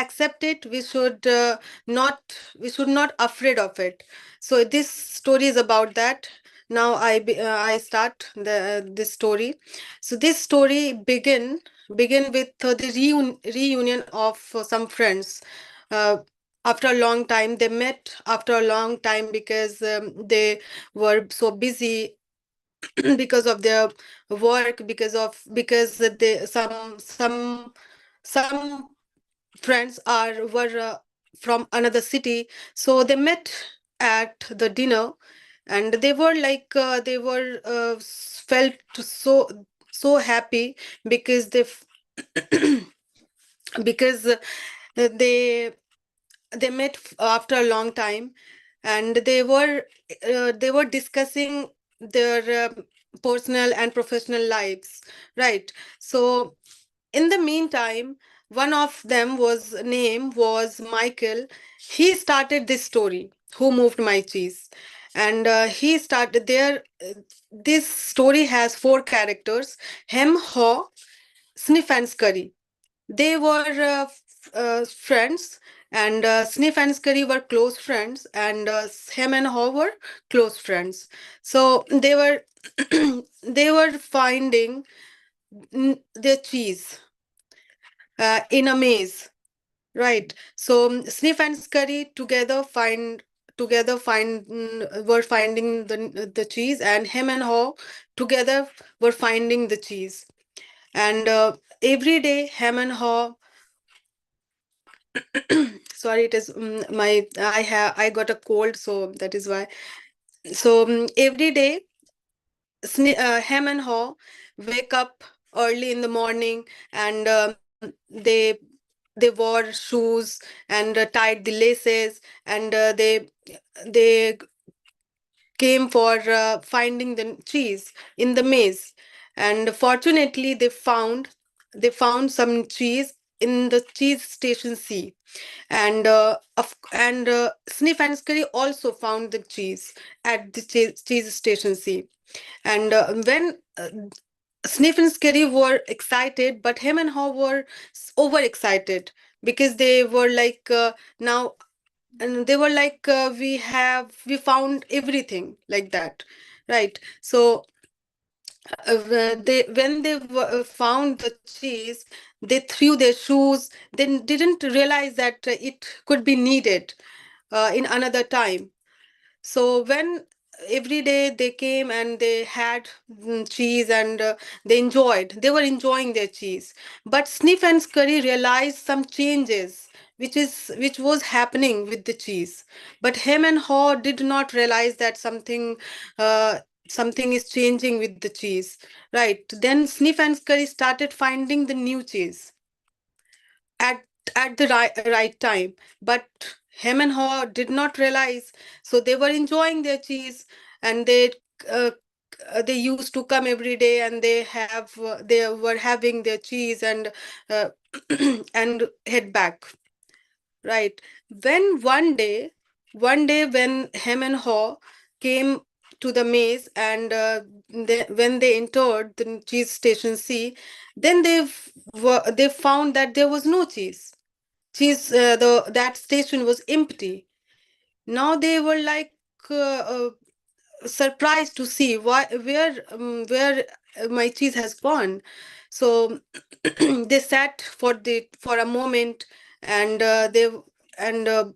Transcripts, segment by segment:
accept it. Not we should not afraid of it. So this story is about that. Now I start this story. So this story begin with the reunion of some friends. uh, After a long time they met, after a long time, because they were so busy because of their work, because they some friends are were from another city. So they met at the dinner, and they were felt so happy, because because they they met after a long time, and they were discussing their personal and professional lives, right? So in the meantime, one of them was Michael. He started this story, Who Moved My Cheese? And he started there. This story has four characters: Hem, Haw, Sniff, and Scurry. They were friends, and Sniff and Scurry were close friends, and Hem and Haw were close friends. So they were they were finding their cheese in a maze, right? So Sniff and Scurry were finding the cheese, and Hem and Haw together were finding the cheese. And every day, Hem and Haw sorry, it is my I got a cold, so that is why. So every day, Hem and Haw wake up early in the morning, and they wore shoes and tied the laces, and they came for finding the cheese in the maze. And fortunately, they found some cheese in the cheese station C. And Sniff and Scurry also found the cheese at the cheese station C. And when Sniff and Scurry were excited, but Hem and Haw were overexcited, because they were like now, and they were like we found everything, like that, right? So they found the cheese, they threw their shoes. They didn't realize that it could be needed in another time. So when every day they came and they had cheese, and they were enjoying their cheese. But Sniff and Scurry realized some changes, which was happening with the cheese. But Hem and Haw did not realize that uh, something is changing with the cheese, right? Then Sniff and Scurry started finding the new cheese at the right time. But Hem and Haw did not realize. So they were enjoying their cheese, and uh, they used to come every day, and they were having their cheese, and uh, and head back, right? When one day when Hem and Haw came to the maze, and when they entered the cheese station C, then they found that there was no cheese. The that station was empty. Now they were like uh, surprised to see where my cheese has gone. So they sat for a moment, and and uh,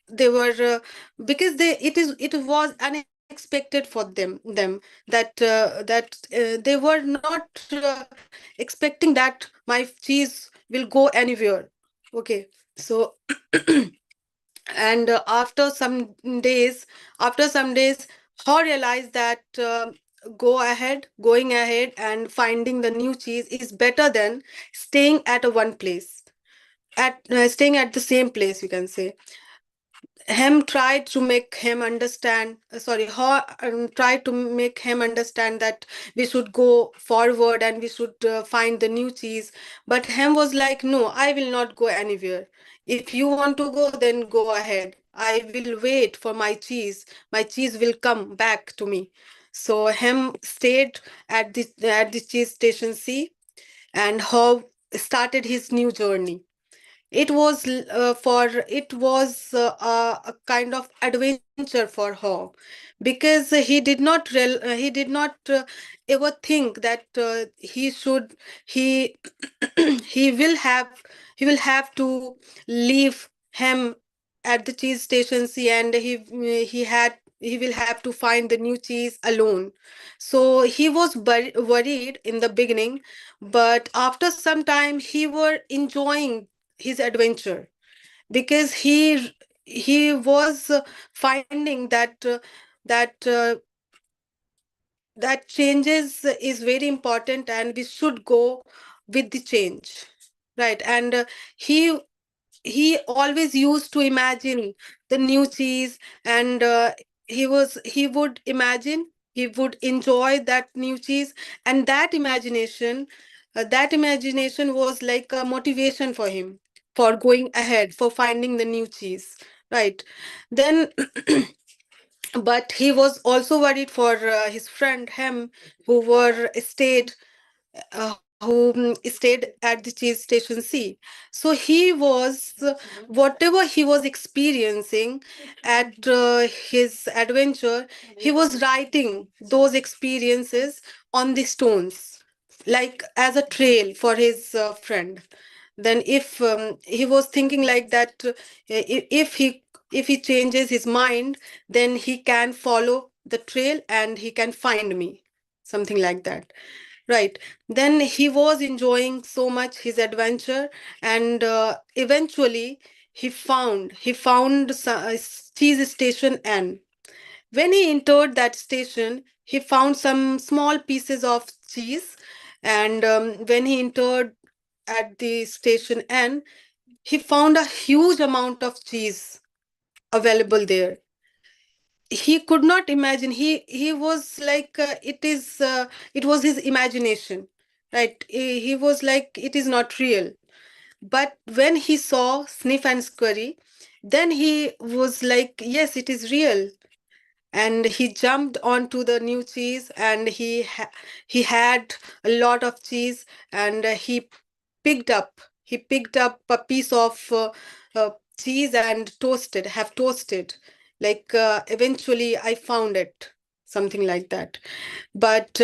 they were because it was unexpected for them that they were not expecting that my cheese will go anywhere. Okay, so and after some days, Haw realized that going ahead and finding the new cheese is better than staying at the same place, you can say. Hem tried to make him understand, sorry, Haw tried to make him understand that we should go forward and we should find the new cheese. But Hem was like, no, I will not go anywhere. If you want to go, then go ahead. I will wait for my cheese. My cheese will come back to me. So Hem stayed at the cheese station C, and Haw started his new journey. It was a kind of adventure for her, because he did not ever think that he he will have he will have to leave him at the cheese station, see, and he will have to find the new cheese alone. So he was worried in the beginning, but after some time he were enjoying his adventure, because he was finding that that changes is very important, and we should go with the change, right? And he he always used to imagine the new cheese, and he would imagine, he would enjoy that new cheese, and that imagination was like a motivation for him, for going ahead, for finding the new cheese, right? Then but he was also worried for his friend him, who were stayed stayed at the cheese station C. So he was, whatever he was experiencing at his adventure, he was writing those experiences on the stones, like as a trail for his friend. Then if he was thinking like that, if he changes his mind, then he can follow the trail and he can find me, something like that. Right. Then he was enjoying so much his adventure, and eventually he found cheese station N. When he entered that station, he found some small pieces of cheese, and when he entered at the station N, he found a huge amount of cheese available there. He could not imagine. He was like, it was his imagination, right? He was like, it is not real. But when he saw Sniff and Scurry, then he was like, yes, it is real. And he jumped onto the new cheese, and he had a lot of cheese, and he picked up a piece of cheese and toasted, like, eventually I found it, something like that. But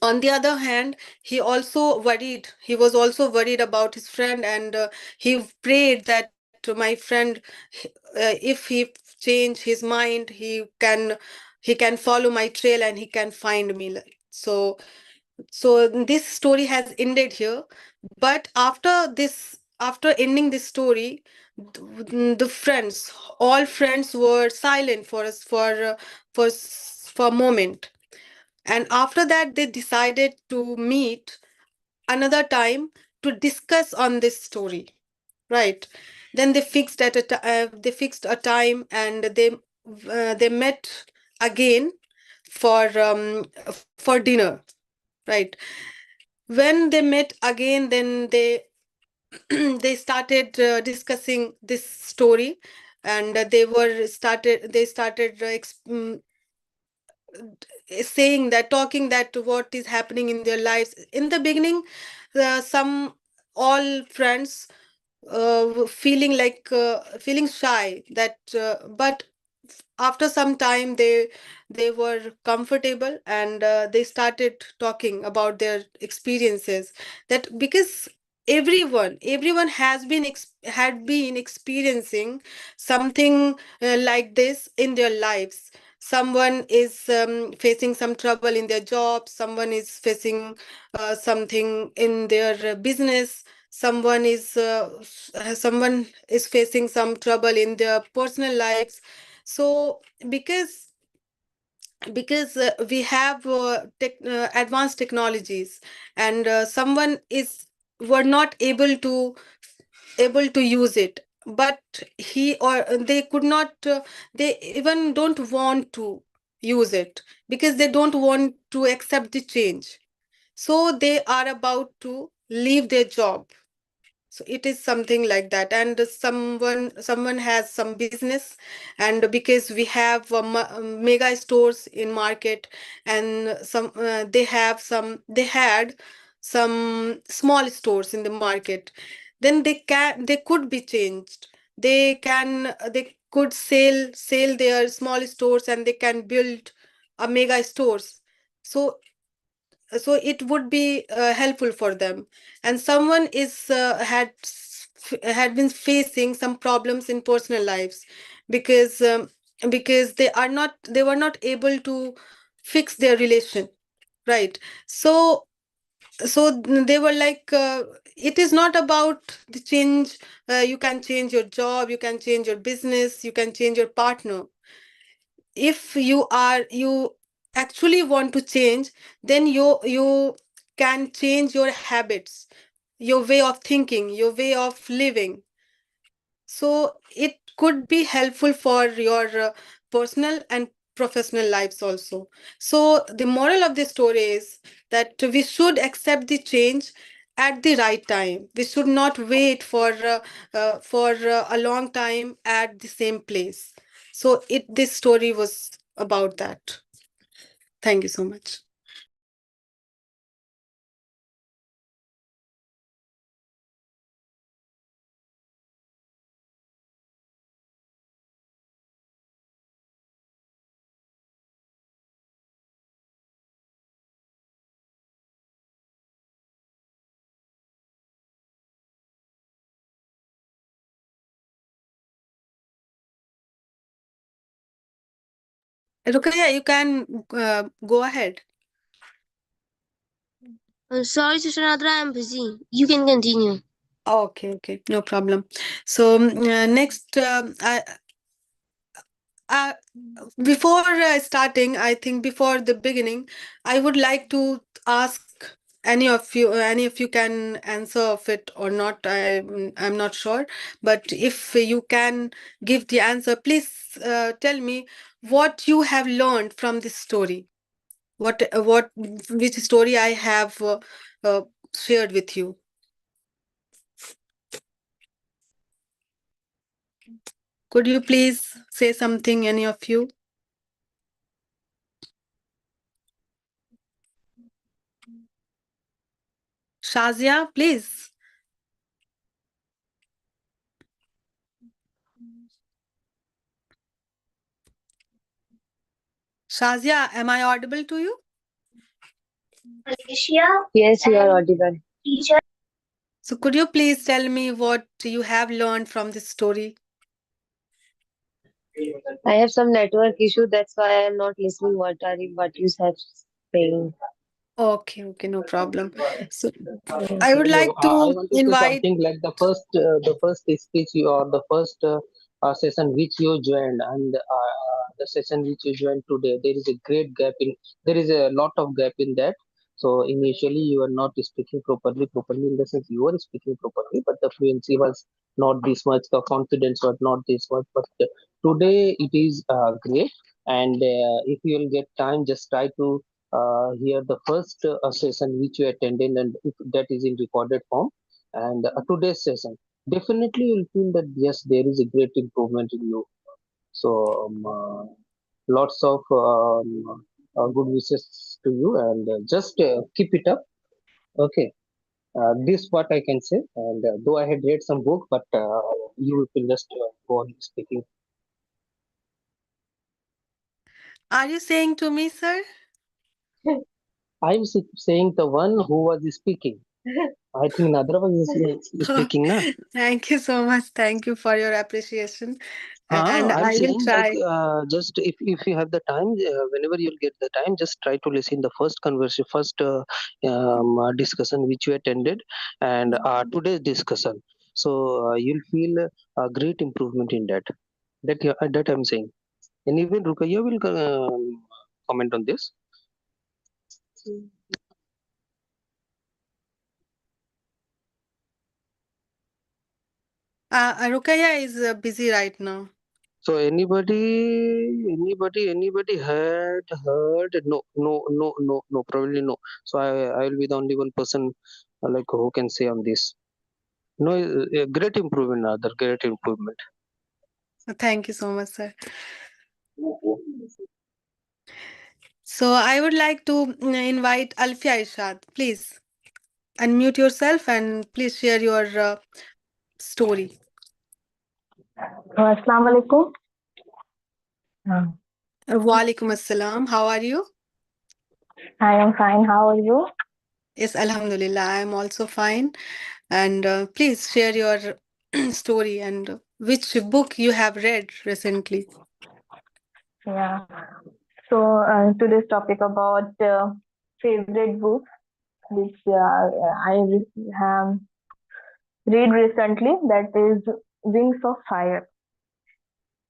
on the other hand, he was also worried about his friend, and he prayed that my friend, if he change his mind, he can follow my trail and he can find me. So this story has ended here. But after ending this story, the friends, all friends were silent for us, for a moment. And after that, they decided to meet another time to discuss on this story, right? Then they fixed a time, and they met again for dinner, right? When they met again, then they started discussing this story, and they started saying that, talking that what is happening in their lives in the beginning. Some all friends feeling shy, that but after some time they were comfortable, and they started talking about their experiences, that because everyone had been experiencing something like this in their lives. Someone is facing some trouble in their job, someone is facing something in their business, someone is facing some trouble in their personal lives. So because we have advanced technologies, and someone is were not able to use it, but he or they could not they even don't want to use it, because they don't want to accept the change. So they are about to leave their job. So it is something like that. And someone has some business, and because we have mega stores in market, and they had some small stores in the market, then they could be changed. They could sell their small stores, and they can build a mega stores. So it would be helpful for them. And someone is had been facing some problems in personal lives, because they were not able to fix their relation, right? So they were like, it is not about the change. You can change your job, you can change your business, you can change your partner. If you actually want to change, then you can change your habits, your way of thinking, your way of living. So it could be helpful for your personal and professional lives also. So the moral of the story is that we should accept the change at the right time. We should not wait for a long time at the same place. So this story was about that. Thank you so much. Rukaya, you can go ahead. Sorry, Sister Nadra, I'm busy. You can continue. Okay, okay, no problem. So next, uh, before starting, I think before the beginning, I would like to ask any of you can answer of it or not. I'm not sure, but if you can give the answer, please tell me what you have learned from this story. What which story I have uh, shared with you. Could you please say something, any of you? Shazia, please. Shazia, am I audible to you? Alicia? Yes, you are audible. Teacher? So could you please tell me what you have learned from this story? I have some network issue, that's why I am not listening what you have saying. Okay, okay, no problem. So I would No, like to I want to say invite. something like the first speech you, or the first session which you joined, and the session which you joined today. There is a great gap in. There is a lot of gap in that. So initially you were not speaking properly. Properly in the sense you were speaking properly, but the fluency was not this much. The confidence was not this much. But today it is great. And if you will get time, just try to hear the first session which you attended, and if that is in recorded form, and today's session, definitely you'll feel that yes, there is a great improvement in you. So lots of good wishes to you, and just keep it up. Okay, this what I can say. And though I had read some book, but you will just go on speaking. Are you saying to me, sir? I'm saying the one who was speaking. I think Nadra was speaking, na? Thank you so much. Thank you for your appreciation. And I'm I will saying like try. just if you have the time, whenever you'll get the time, just try to listen the first conversation, first discussion which you attended, and today's discussion. So you'll feel a great improvement in that. That I'm saying. And even Rukaya will comment on this. Rukaya is busy right now. So anybody had heard? No, no, no, no, no. Probably no. So I will be the only one person like who can say on this. No, a great improvement, other great improvement. Thank you so much, sir. So I would like to invite Alfia Irshad, please. unmute yourself and please share your story. Assalamu alaikum. Uh, Walaikum assalam. How are you? I am fine. How are you? Yes, Alhamdulillah. I am also fine. And please share your story and which book you have read recently. Yeah. So today's topic about favorite book which have read recently, that is Wings of Fire.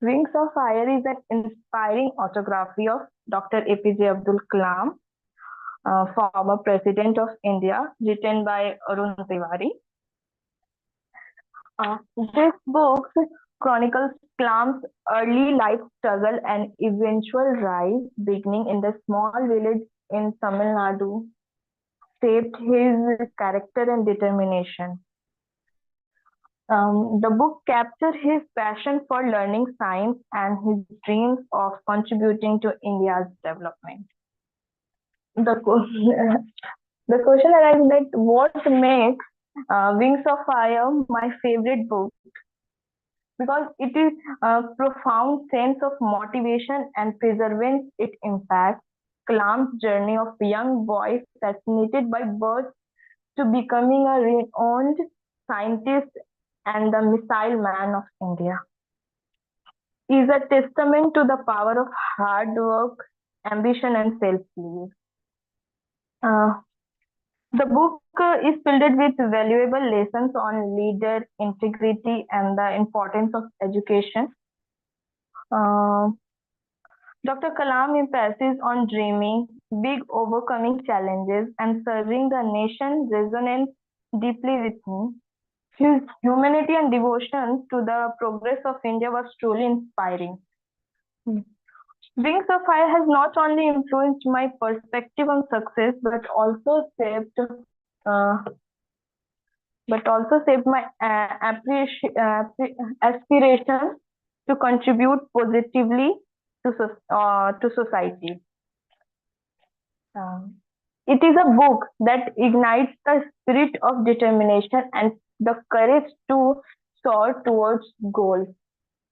Wings of Fire is an inspiring autobiography of Dr. APJ Abdul Kalam, former President of India, written by Arun Tiwari. This book chronicles Kalam's early life struggle and eventual rise, beginning in the small village in Tamil Nadu, shaped his character and determination. The book captures his passion for learning science and his dreams of contributing to India's development. The, the question arises that what makes Wings of Fire my favorite book, because it is a profound sense of motivation and perseverance it impacts. Kalam's journey of a young boy fascinated by birds to becoming a renowned scientist and the missile man of India is a testament to the power of hard work, ambition, and self-belief. Uh, the book is filled with valuable lessons on leader integrity and the importance of education. Uh, Dr. Kalam emphasis on dreaming big, overcoming challenges, and serving the nation resonates deeply with me. His humanity and devotion to the progress of India was truly inspiring. Wings of Fire has not only influenced my perspective on success, uh, but also shaped my aspirations to contribute positively to society. Um, it is a book that ignites the spirit of determination and the courage to soar towards goals.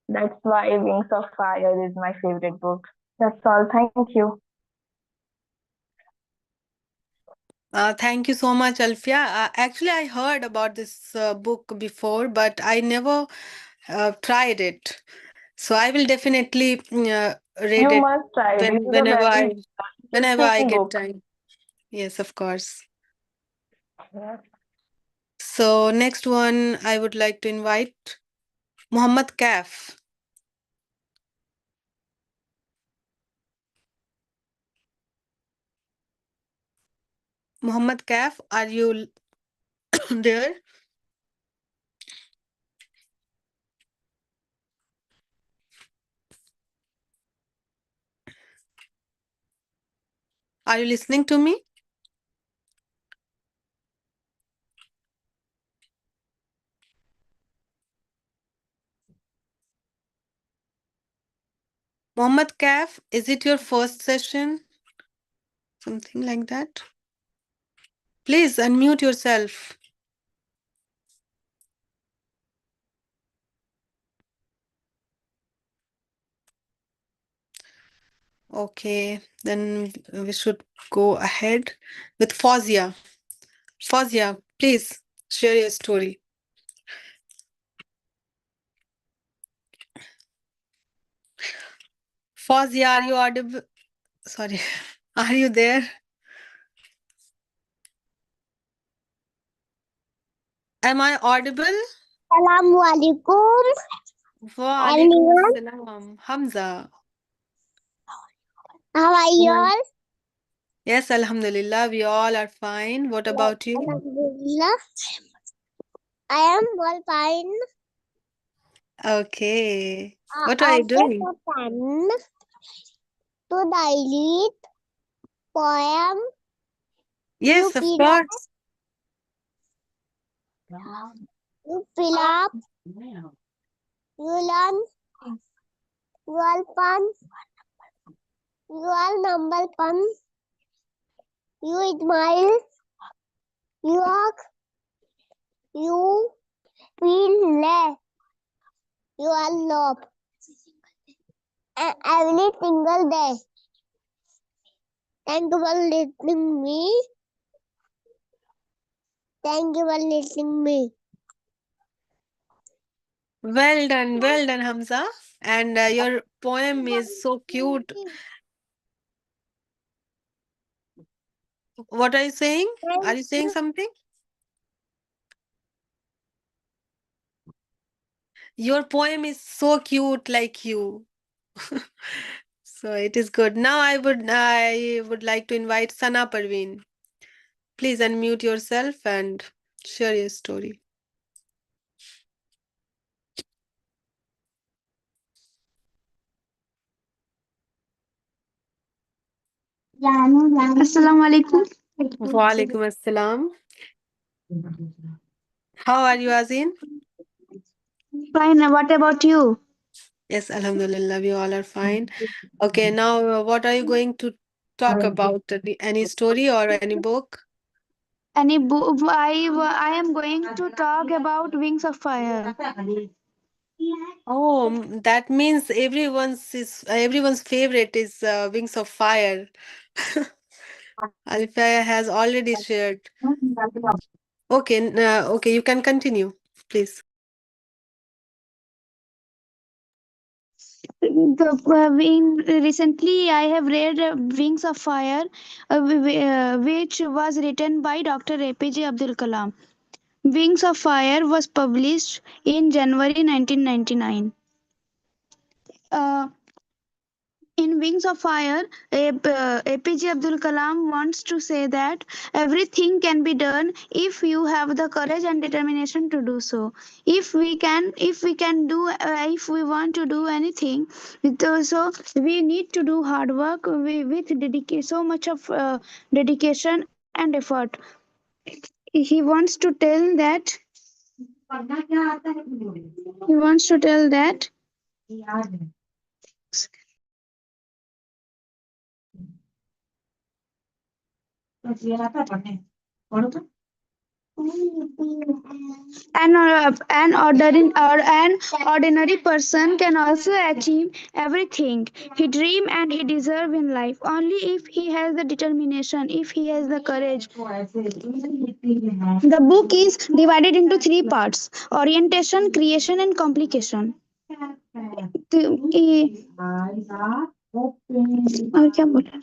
That's why Wings of Fire is my favorite book. That's all. Thank you. Thank you so much, Alfia. Actually, I heard about this book before, but I never tried it. So I will definitely read You it must try it. It when is a very whenever I interesting get book. time. Yes, of course. Yeah. So next one, I would like to invite Muhammad Kaf. Muhammad Kaf, are you there? Are you listening to me? Muhammad Kaf, is it your first session? Something like that. Please unmute yourself. Okay, then we should go ahead with Fawzia. Fawzia, please share your story. Fawzia, are you audible? Sorry, are you there? Am I audible? Assalamualaikum, Walaikum everyone. assalam. Hamza. How are you all? Yes, Alhamdulillah, we all are fine. What about you? Alhamdulillah. I am all fine. Okay. What are Are you there doing? a pen to dilute poem? You Yes, of fill up, course. you fill up, you learn, you all fun, you all number fun, you smile, You are, you feel less. You are loved. And every single day. Thank you for listening me. Thank you for listening me. Well done, Hamza. And your poem is so cute. What are you saying? Are Thank you saying you. something? Your poem is so cute, like you. So it is good. Now I would like to invite Sana Parveen. Please unmute yourself and share your story. Assalamu alaikum. Walaikum assalam. How are you, Azin? Fine. What about you? Yes, Alhamdulillah, we all are fine. Okay, now what are you going to talk about? Any story or any book? I am going to talk about Wings of Fire. Oh, that means everyone's favorite is Wings of Fire. Alifaya has already shared. Okay, okay, you can continue, please. Recently, I have read Wings of Fire, which was written by Dr. APJ Abdul Kalam. Wings of Fire was published in January 1999. Uh, In Wings of Fire, APJ Abdul Kalam wants to say that everything can be done if you have the courage and determination to do so. If we want to do anything, so we need to do hard work with dedication, so much of dedication and effort. He wants to tell that. He wants to tell that. An ordinary person can also achieve everything he dream and he deserve in life only if he has the determination, if he has the courage. The book is divided into three parts: orientation, creation, and complication. और क्या बोला?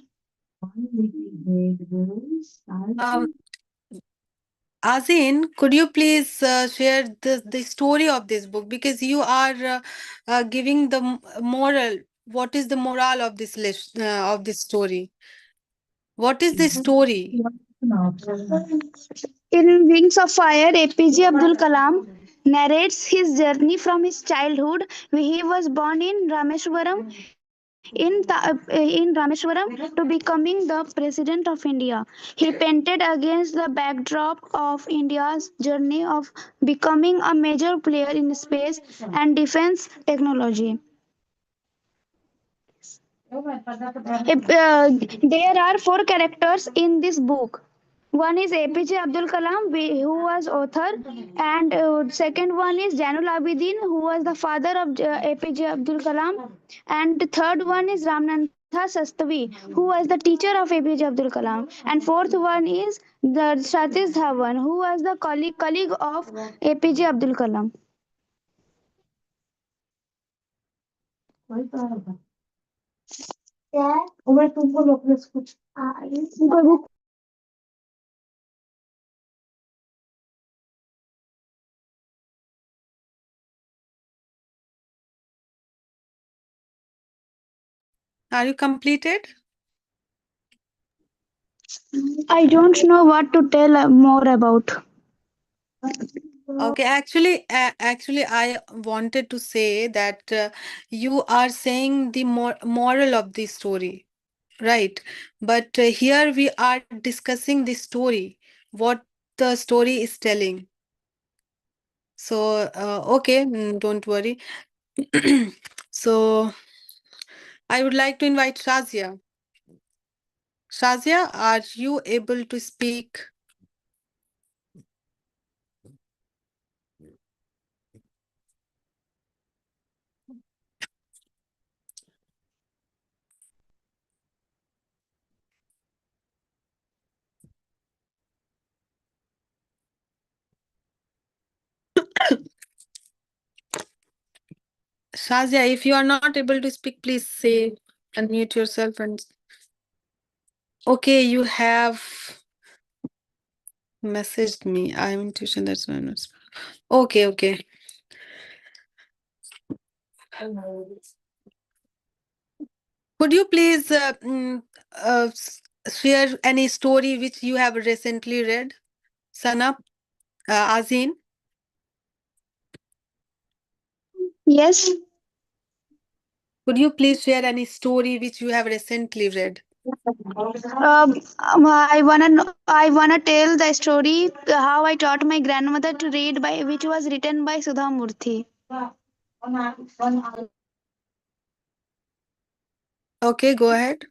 Um, Azin, could you please share the story of this book because you are giving the moral. What is the moral of this list of this story? What is the story? In Wings of Fire, APJ Abdul Kalam narrates his journey from his childhood. He was born in Rameshwaram to becoming the president of India. He painted against the backdrop of India's journey of becoming a major player in space and defense technology. There are four characters in this book. One is APJ Abdul Kalam, who was author, and second one is Janul Abidin, who was the father of APJ Abdul Kalam, and the third one is Ramnantha Sastavi, who was the teacher of APJ Abdul Kalam, and fourth one is the Satish Dhawan, who was the colleague of APJ Abdul Kalam. Are you completed? I don't know what to tell more about. Okay, actually, I wanted to say that you are saying the moral of the story, right? But here we are discussing the story, what the story is telling. So, okay, don't worry. So, I would like to invite Shazia. Shazia, are you able to speak? Shazia, if you are not able to speak, please say, unmute yourself and okay, you have messaged me. I'm in tuition, that's why I'm not. Okay, okay. Could you please share any story which you have recently read? Sana, Azin, Yes. could you please share any story which you have recently read? I wanna tell the story how I taught my grandmother to read by which was written by Sudha Murthy. Okay, go ahead.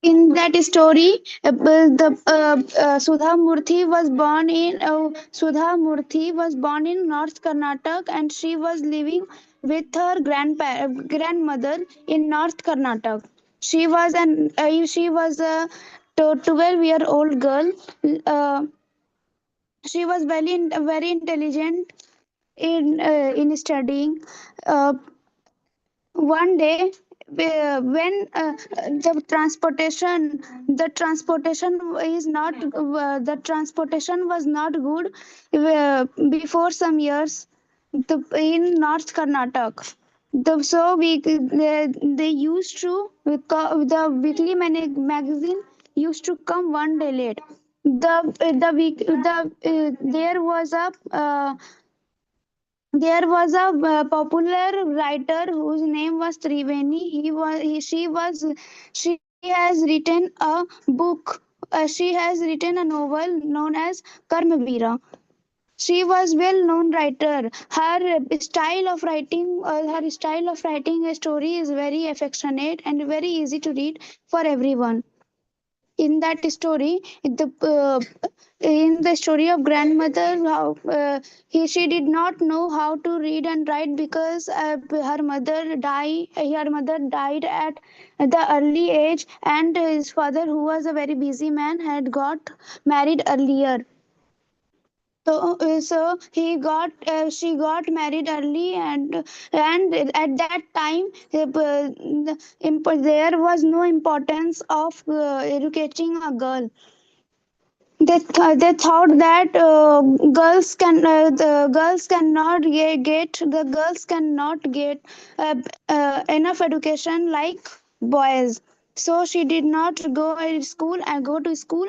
In that story, Sudha Murthy was born in North Karnataka, and she was living with her grandmother in North Karnataka. She was a 12-year-old girl. Uh, she was very intelligent in studying. Uh, One day, when the transportation is not the transportation was not good before some years in North Karnataka. They used to the weekly magazine used to come one day late. There was a popular writer whose name was Triveni. She has written a book. She has written a novel known as Karmavira. She was well known writer. Her style of writing a story is very affectionate and very easy to read for everyone. In that story, in the story of grandmother, how she did not know how to read and write because her mother died at the early age, and his father, who was a very busy man, had got married earlier. So she got married early, and at that time, there was no importance of educating a girl. They thought that the girls cannot get enough education like boys. So she did not go to school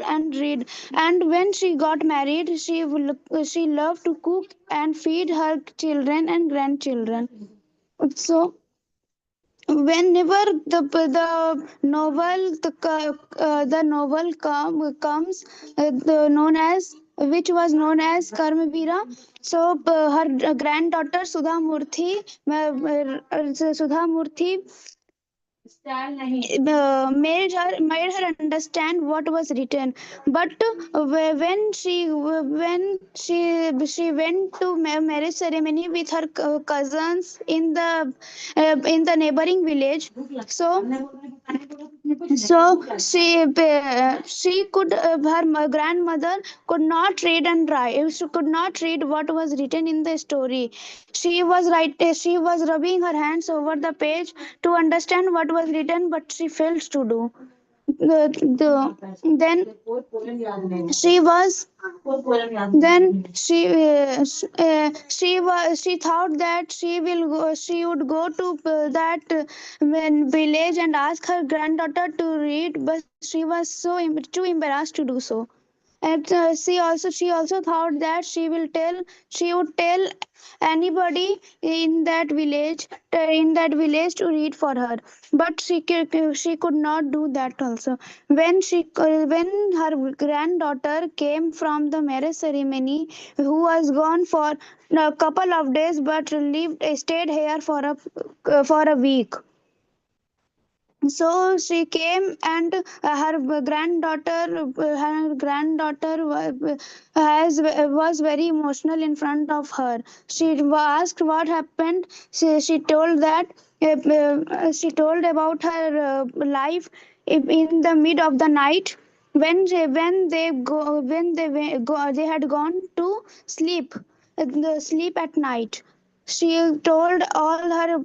and read. And when she got married, she loved to cook and feed her children and grandchildren. So whenever the novel comes, known as which was known as Karmavira. So her granddaughter Sudha Murthy made her understand what was written. But when she went to marriage ceremony with her cousins in the neighboring village. So so she uh, she could uh, her grandmother could not read and write. She could not read what was written in the story. She was rubbing her hands over the page to understand what was written, but she failed to do. Then she was then she thought that she would go to that when village and ask her granddaughter to read, but she was too embarrassed to do so. And she also thought that she would tell anybody in that village to read for her. But she could not do that also. When her granddaughter came from the marriage ceremony, who was gone for a couple of days but stayed here for a week. So she came, and her granddaughter was very emotional in front of her. She asked what happened. She told about her life in the mid of the night, when they had gone to sleep, sleep at night. She told all her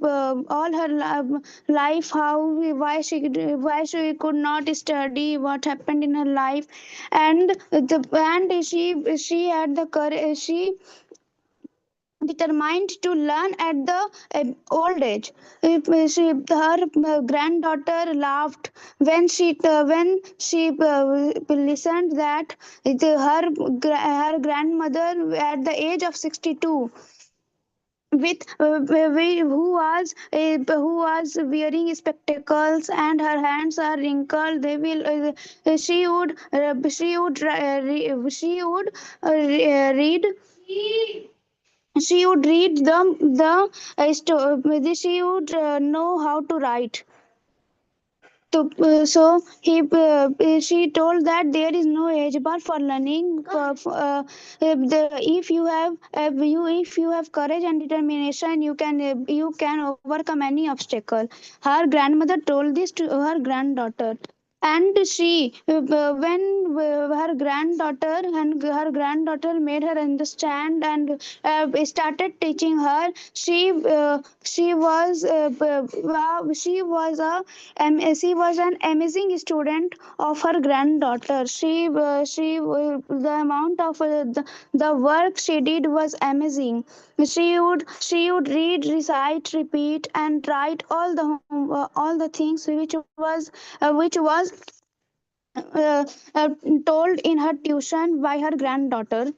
life how why she could not study, what happened in her life, and she had the courage. She determined to learn at the old age. Her granddaughter laughed when she listened that her grandmother at the age of 62 with who was wearing spectacles and her hands are wrinkled. They will she would read she would read she would know how to write. She told that there is no age bar for learning. If you have courage and determination, you can overcome any obstacle. Her grandmother told this to her granddaughter, and when her granddaughter made her understand and started teaching her. She was an amazing student of her granddaughter. The amount of the work she did was amazing. She would read, recite, repeat, and write all the things which was uh, uh, told in her tuition by her granddaughter.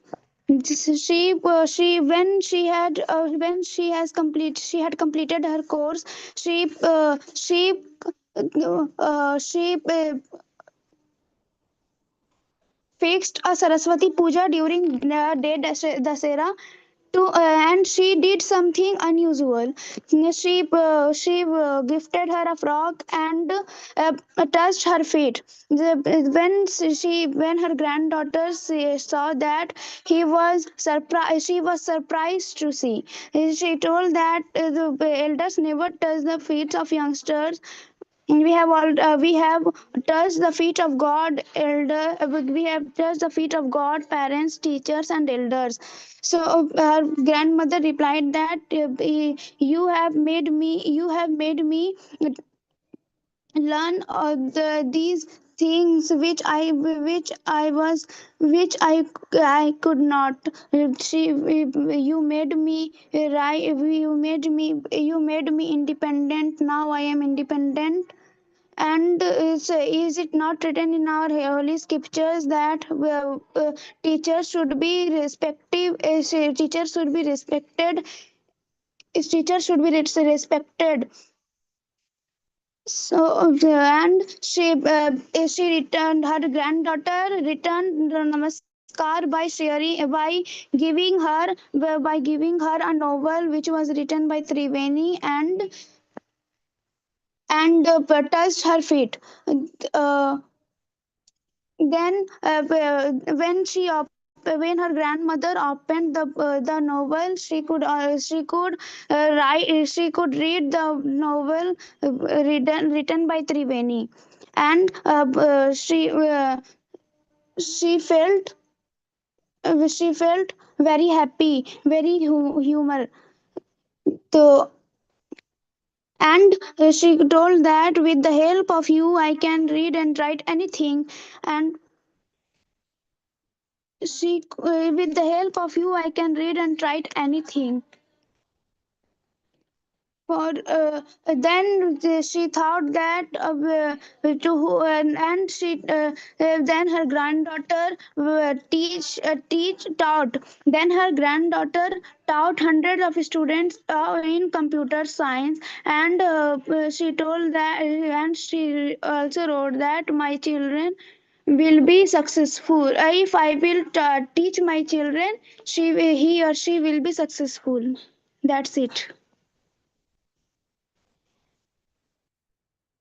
She had completed her course. She fixed a Saraswati Puja during day Dasera to and she did something unusual. She gifted her a frog and touched her feet. When her granddaughter saw that, she was surprised to see. She told that the elders never touch the feet of youngsters. We have touched the feet of God, we have touched the feet of God, parents, teachers, and elders. So her grandmother replied that you have made me learn these things which I could not. She you made me right you made me independent. Now I am independent. And is it not written in our holy scriptures that teachers should be respective teachers should be respected teachers should be respected. So she returned her granddaughter returned the namaskar by giving her a novel which was written by Triveni, and touched her feet. uh, Then, when her grandmother opened the novel, she could read the novel written by Triveni, and she felt very happy, very humor. So, and she told that with the help of you, I can read and write anything, and with the help of you, I can read and write anything. For then she thought that to who and she then her granddaughter teach taught then her granddaughter taught hundreds of students in computer science, and she told that and she also wrote that my children will be successful. If I will teach my children, he or she will be successful. That's it.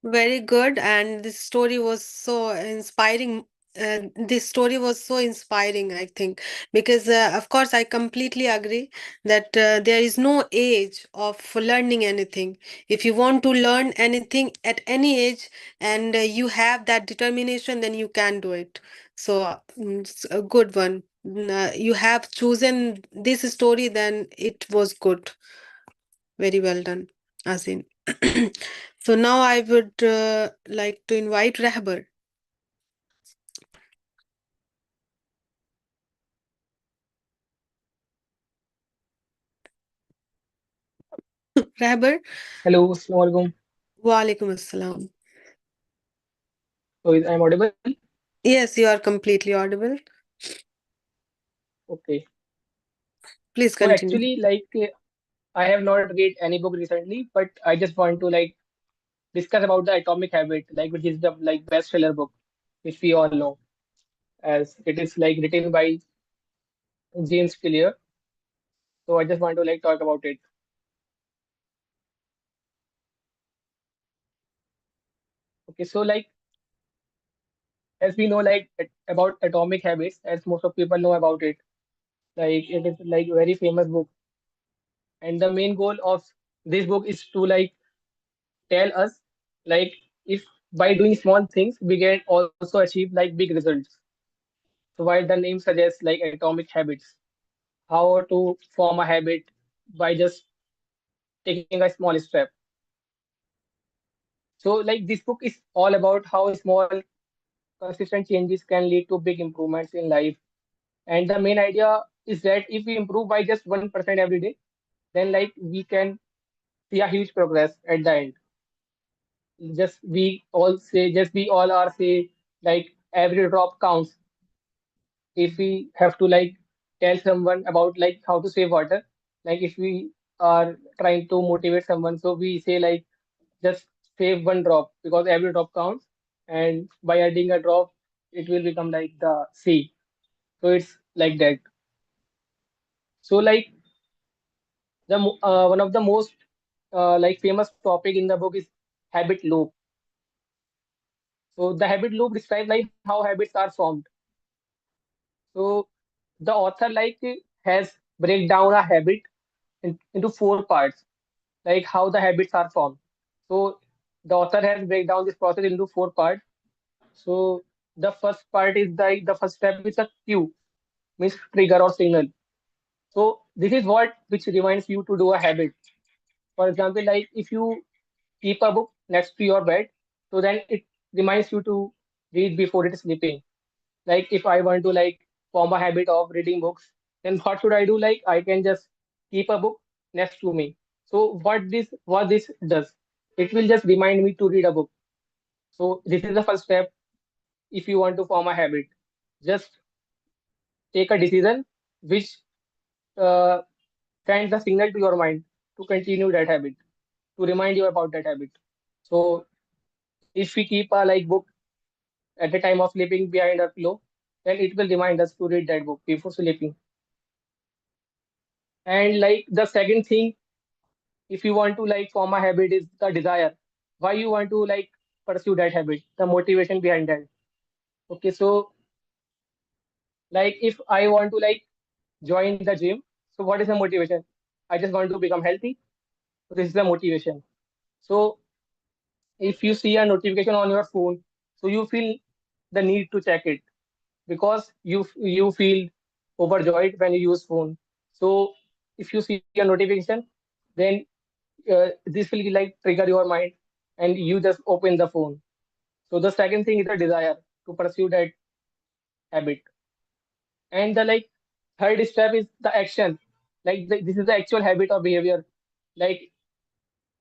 Very good, and this story was so inspiring. This story was so inspiring, I think, because of course I completely agree that there is no age of learning anything. If you want to learn anything at any age and you have that determination, then you can do it. So it's a good one. You have chosen this story, then it was good. Very well done, Azin. So now I would like to invite Rahbar. Rahbar, Hello, Assalamu alaikum. Walaikum Assalam. So I'm audible? Yes, you are completely audible. Okay. Please So continue. actually, I have not read any book recently, but I just want to discuss about the Atomic Habit, which is the bestseller book, which we all know, as it is written by James Clear. So I just want to talk about it. Okay, so as we know about Atomic Habits, as most of people know about it, it is very famous book, and the main goal of this book is to tell us like if by doing small things we can also achieve big results. So while the name suggests atomic habits, how to form a habit by just taking a small step. So this book is all about how small consistent changes can lead to big improvements in life. And the main idea is that if we improve by just 1% every day, then we can see a huge progress at the end. Just we all are say every drop counts. If we have to tell someone about how to save water, if we are trying to motivate someone, so we say just save one drop because every drop counts, and by adding a drop it will become like the sea. So it's like that. So one of the most famous topic in the book is habit loop. So the habit loop describes how habits are formed. So the author has break down a habit into four parts, like how the habits are formed. So the author has break down this process into four parts. So the first part is the first step is a cue, means trigger or signal. So this is what which reminds you to do a habit. For example, if you keep a book next to your bed, so then it reminds you to read before it is sleeping. If I want to form a habit of reading books, then what should I do? I can just keep a book next to me. So what this does, it will just remind me to read a book. So this is the first step. If you want to form a habit, just take a decision which uh, sends the signal to your mind to continue that habit, to remind you about that habit. So if we keep a book at the time of sleeping behind our pillow, then it will remind us to read that book before sleeping. And the second thing, if you want to form a habit, is the desire. Why you want to pursue that habit? The motivation behind that. Okay, so if I want to join the gym, so what is the motivation? I just want to become healthy. So this is the motivation. So if you see a notification on your phone, so you feel the need to check it because you feel overjoyed when you use phone. So if you see a notification, then this will trigger your mind and you just open the phone. So the second thing is the desire to pursue that habit. And the third step is the action. This is the actual habit or behavior, like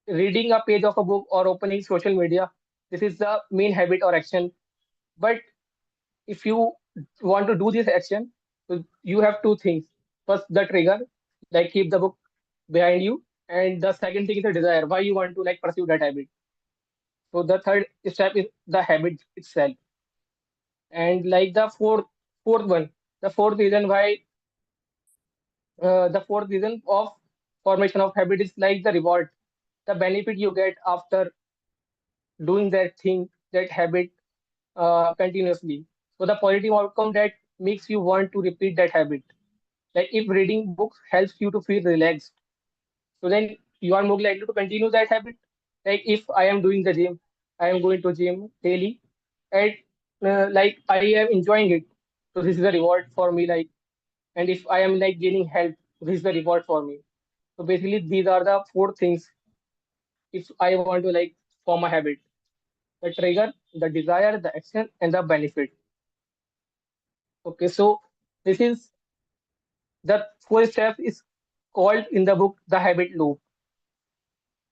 reading a page of a book or opening social media. This is the main habit or action. But if you want to do this action, so you have two things. First, the trigger, keep the book behind you, and the second thing is the desire, why you want to pursue that habit. So the third step is the habit itself. And the fourth one, the fourth reason why the fourth reason of formation of habit is the reward, the benefit you get after doing that thing, that habit continuously. So the positive outcome that makes you want to repeat that habit. Like if reading books helps you to feel relaxed, so then you are more likely to continue that habit. Like if I am doing the gym, I am going to gym daily, and I am enjoying it. So this is a reward for me. And if I am gaining health, this is the reward for me. So basically, these are the four things if I want to like form a habit: the trigger, the desire, the action, and the benefit. Okay, so this is the four steps is called in the book the habit loop.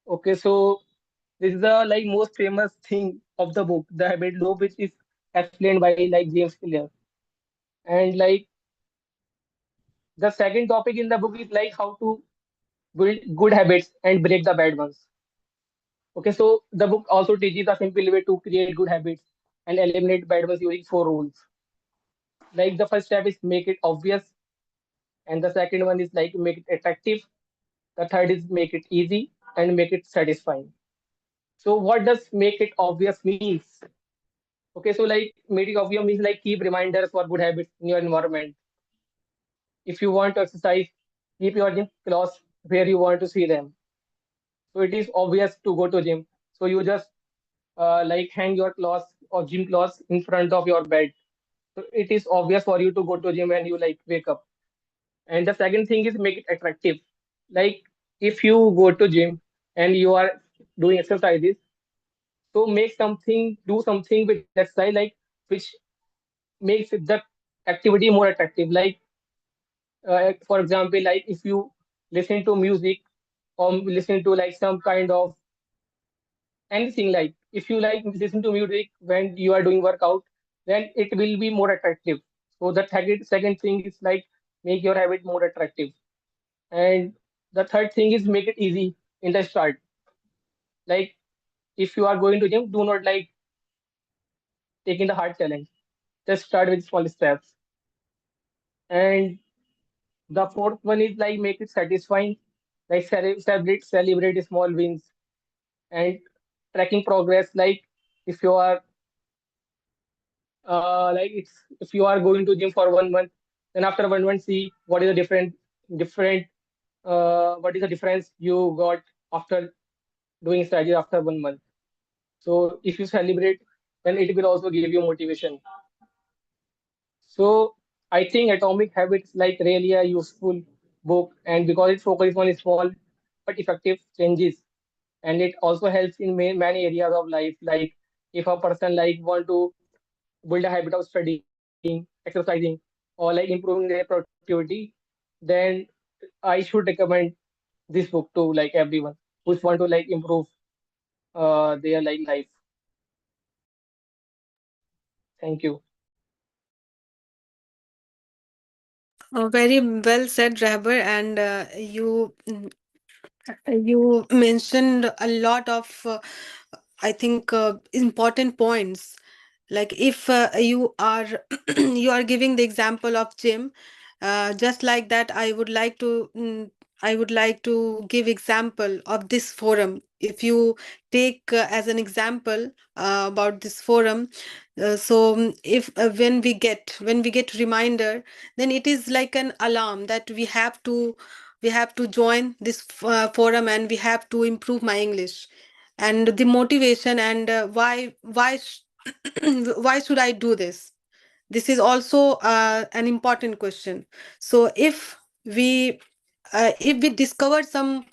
Okay, so this is the like most famous thing of the book, the habit loop, which is explained by like James Clear. And like the second topic in the book is like how to build good habits and break the bad ones. Okay, so the book also teaches a simple way to create good habits and eliminate bad ones using four rules. Like the first step is make it obvious, and the second one is like make it attractive. The third is make it easy and make it satisfying. So what does make it obvious means? Okay, so like make it obvious means like keep reminders for good habits in your environment. If you want to exercise, keep your gym clothes where you want to see them. So it is obvious to go to gym. So you just like hang your clothes or gym clothes in front of your bed. So it is obvious for you to go to gym when you like wake up. And the second thing is make it attractive. Like if you go to gym and you are doing exercises, so make something, do something with exercise like which makes the activity more attractive. Like for example, like if you listen to music or listen to like some kind of anything, like if you like listen to music when you are doing workout, then it will be more attractive. So the second thing is like make your habit more attractive. And the third thing is make it easy in the start. Like if you are going to gym, do not like taking the hard challenge. Just start with small steps. And the fourth one is like make it satisfying. Like celebrate small wins and tracking progress. Like if you are like if you are going to gym for 1 month, then after 1 month see what is the different what is the difference you got after doing strategy after 1 month. So if you celebrate, then it will also give you motivation. So I think Atomic Habits like really a useful book, and because it focuses on small but effective changes, and it also helps in many areas of life. Like if a person like want to build a habit of studying, exercising, or like improving their productivity, then I should recommend this book to like everyone who want to like improve their like life. Thank you. Very well said, Rahbar, and you mentioned a lot of, I think, important points. Like if you are you are giving the example of gym, just like that, I would like to give example of this forum. If you take as an example about this forum, if when we get reminder, then it is like an alarm that we have to join this forum, and we have to improve my English. And the motivation, and why should I do this? This is also an important question. So if we discover some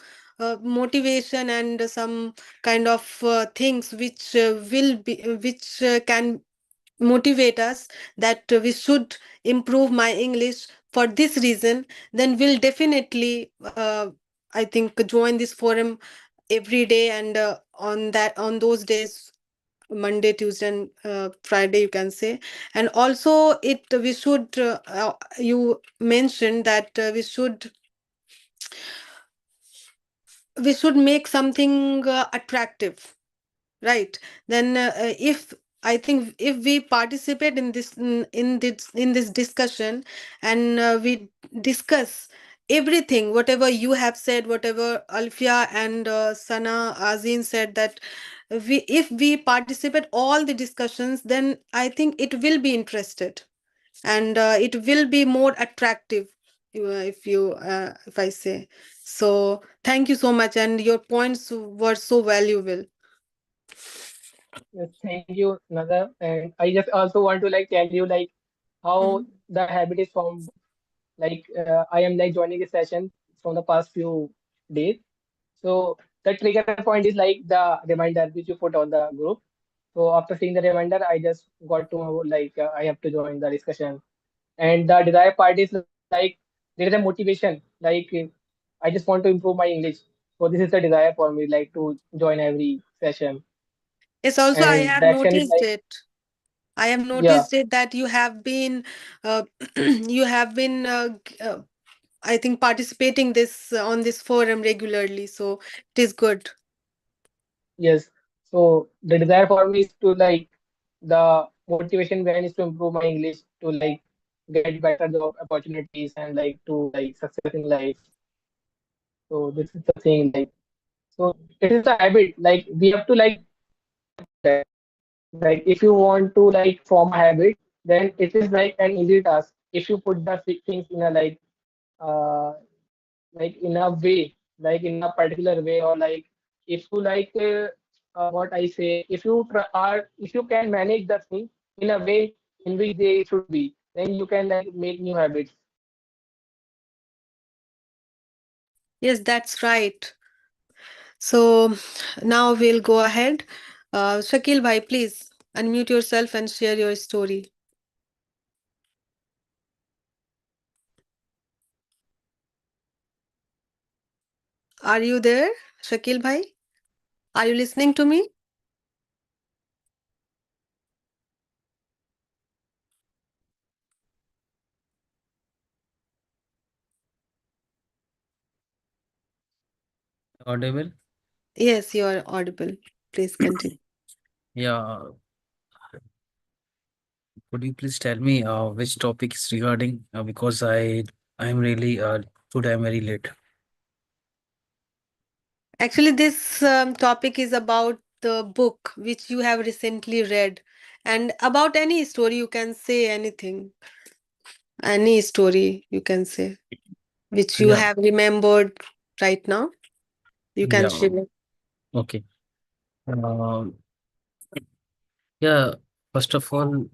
motivation and some kind of things which can motivate us, that we should improve my English for this reason, then we'll definitely I think join this forum every day, and on those days, Monday, Tuesday, and Friday, you can say. And also it we should you mentioned that we should make something attractive, right? Then if I think if we participate in this discussion, and we discuss everything, whatever you have said, whatever Alfia and Sana Azin said, that if we participate all the discussions, then I think it will be interested, and it will be more attractive, if I say so. Thank you so much, and your points were so valuable. Yes, thank you, Nada. And I just also want to like tell you like how Mhm. the habit is formed. Like I am like joining this session from the past few days. So the trigger point is like the reminder which you put on the group. So after seeing the reminder, I just got to know like I have to join the discussion. And the desired part is like there is a motivation. Like I just want to improve my English. So this is the desire for me, like to join every session. Yes, also I And have the action is noticed like, it. I have yeah, noticed it that you have been, you have been, I think, participating this on this forum regularly. So it is good. yes. So the desire for me is to like the motivation behind is to improve my English to like get better job opportunities and like to like success in life. So this is the thing like so it is a habit like we have to like that. Like if you want to like form a habit, then it is like an easy task. If you put the things in a uh like in a way, like in a particular way, or like if you like what I say, if you are if you can manage the thing in a way in which they should be, then you can like make new habits. Yes, that's right. So now we'll go ahead. Shakil bhai, please unmute yourself and share your story. Are you there, Shakil bhai? Are you listening to me? Audible? Yes, you are audible. Please continue. Yeah. Could you please tell me which topic is regarding? Because I'm really today I'm very late. Actually, this topic is about the book which you have recently read, and about any story you can say anything, any story you can say, which you Yeah. have remembered right now. You can Yeah. share. Okay. Uh, yeah. First of all,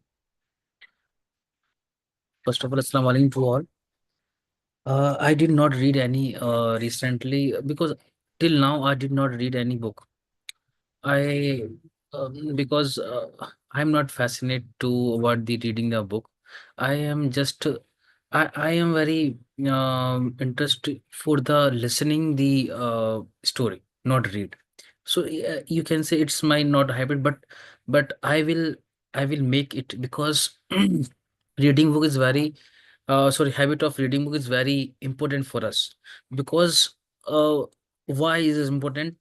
Assalamu alaikum to all. I did not read any recently because till now I did not read any book. I because I'm not fascinated toward the reading the book. I am just I am very interested for the listening the story, not read. So you can say it's my not habit, but I will make it because reading book is very sorry habit of reading book is very important for us because uh, why is it important?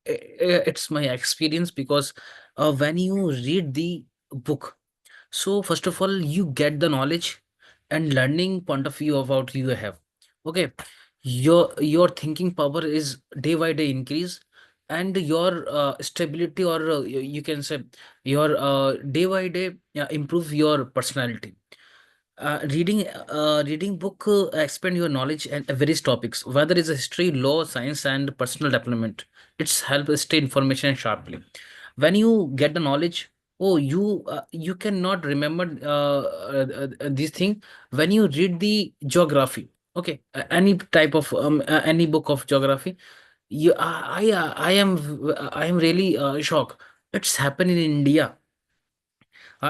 It's my experience because when you read the book, so first of all you get the knowledge and learning point of view about you have. Okay, your thinking power is day by day increase, and your stability or you can say your day by day improve your personality. Reading book expand your knowledge and various topics, whether it's a history, law, science, and personal development. It's help us stay information sharply. When you get the knowledge, oh, you cannot remember this thing when you read the geography. Okay, any type of any book of geography. I am really shocked. It's happened in India.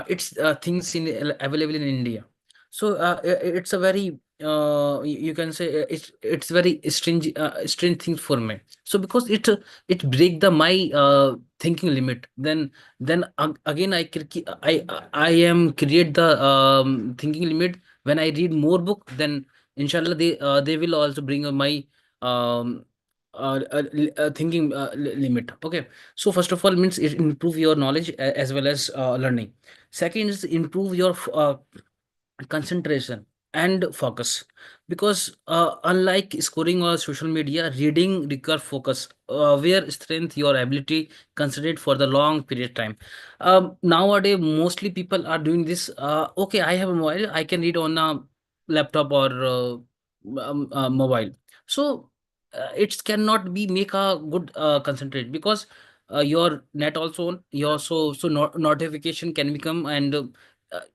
It's things in available in India. So it's a very you can say it's very strange thing for me. So because it break the my thinking limit. Again I am create the thinking limit when I read more book. Then inshallah they will also bring my um, thinking limit. Okay, so first of all means it improve your knowledge as well as learning. Second is improve your concentration and focus because unlike scoring or social media, reading require focus where strength your ability concentrate for the long period of time. Nowadays mostly people are doing this. Okay, I have a mobile, I can read on a laptop or mobile. So it cannot be make a good concentrate because your net also on your notification can become and